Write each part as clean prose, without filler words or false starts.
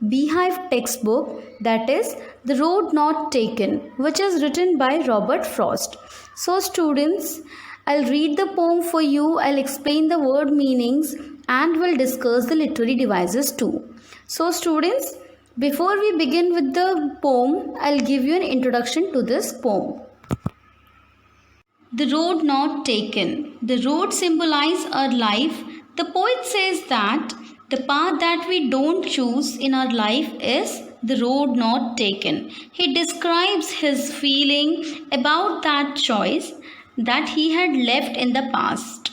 Beehive textbook, that is The Road Not Taken, which is written by Robert Frost. So students, I'll read the poem for you, I'll explain the word meanings and we'll discuss the literary devices too. So students, before we begin with the poem, I'll give you an introduction to this poem. The road not taken. The road symbolizes our life. The poet says that the path that we don't choose in our life is the road not taken. He describes his feeling about that choice that he had left in the past.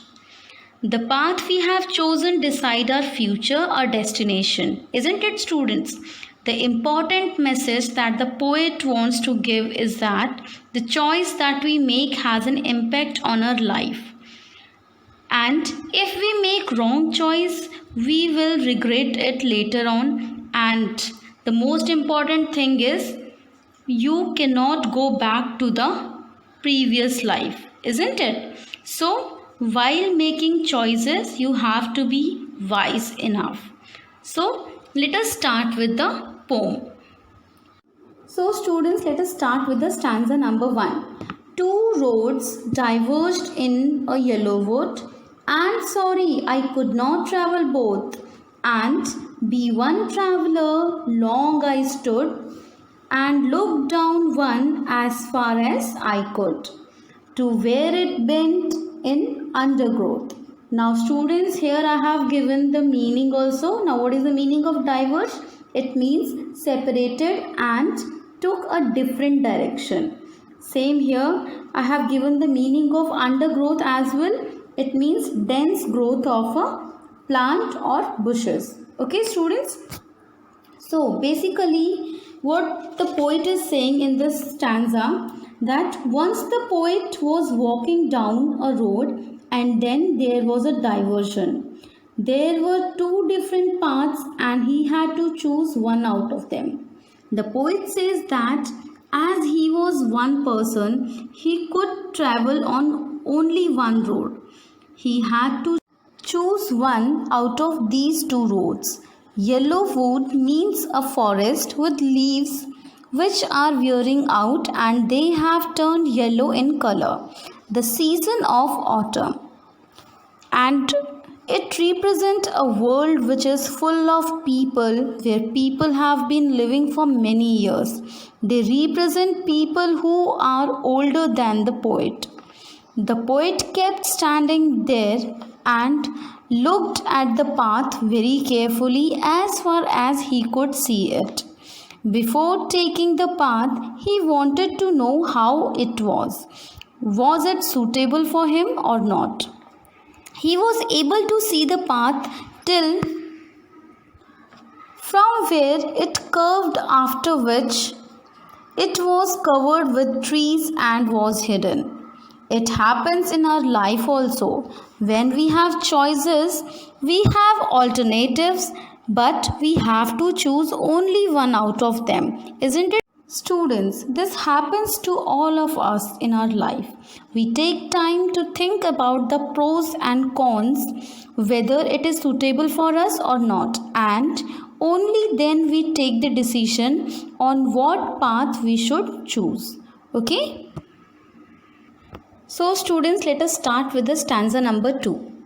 The path we have chosen decide our future, our destination. Isn't it, students? The important message that the poet wants to give is that the choice that we make has an impact on our life. And if we make wrong choice, we will regret it later on. And the most important thing is you cannot go back to the previous life, isn't it? So while making choices, you have to be wise enough. So let us start with the poem. So students, let us start with the stanza number 1. Two roads diverged in a yellow wood, and sorry, I could not travel both. And be one traveler, long I stood, and looked down one as far as I could, to where it bent in undergrowth. Now students, here I have given the meaning also. Now what is the meaning of diverge? It means separated and took a different direction. Same here, I have given the meaning of undergrowth as well. It means dense growth of a plant or bushes. Okay students? So basically what the poet is saying in this stanza, that once the poet was walking down a road and then there was a diversion. There were two different paths and he had to choose one out of them. The poet says that as he was one person, he could travel on only one road. He had to choose one out of these two roads. Yellow wood means a forest with leaves which are wearing out and they have turned yellow in color. The season of autumn. And it represents a world which is full of people, where people have been living for many years. They represent people who are older than the poet. The poet kept standing there and looked at the path very carefully as far as he could see it. Before taking the path, he wanted to know how it was. Was it suitable for him or not? He was able to see the path till from where it curved, after which it was covered with trees and was hidden. It happens in our life also. When we have choices, we have alternatives, but we have to choose only one out of them. Isn't it? Students, this happens to all of us in our life. We take time to think about the pros and cons, whether it is suitable for us or not, and only then we take the decision on what path we should choose. Okay? So students, let us start with the stanza number 2.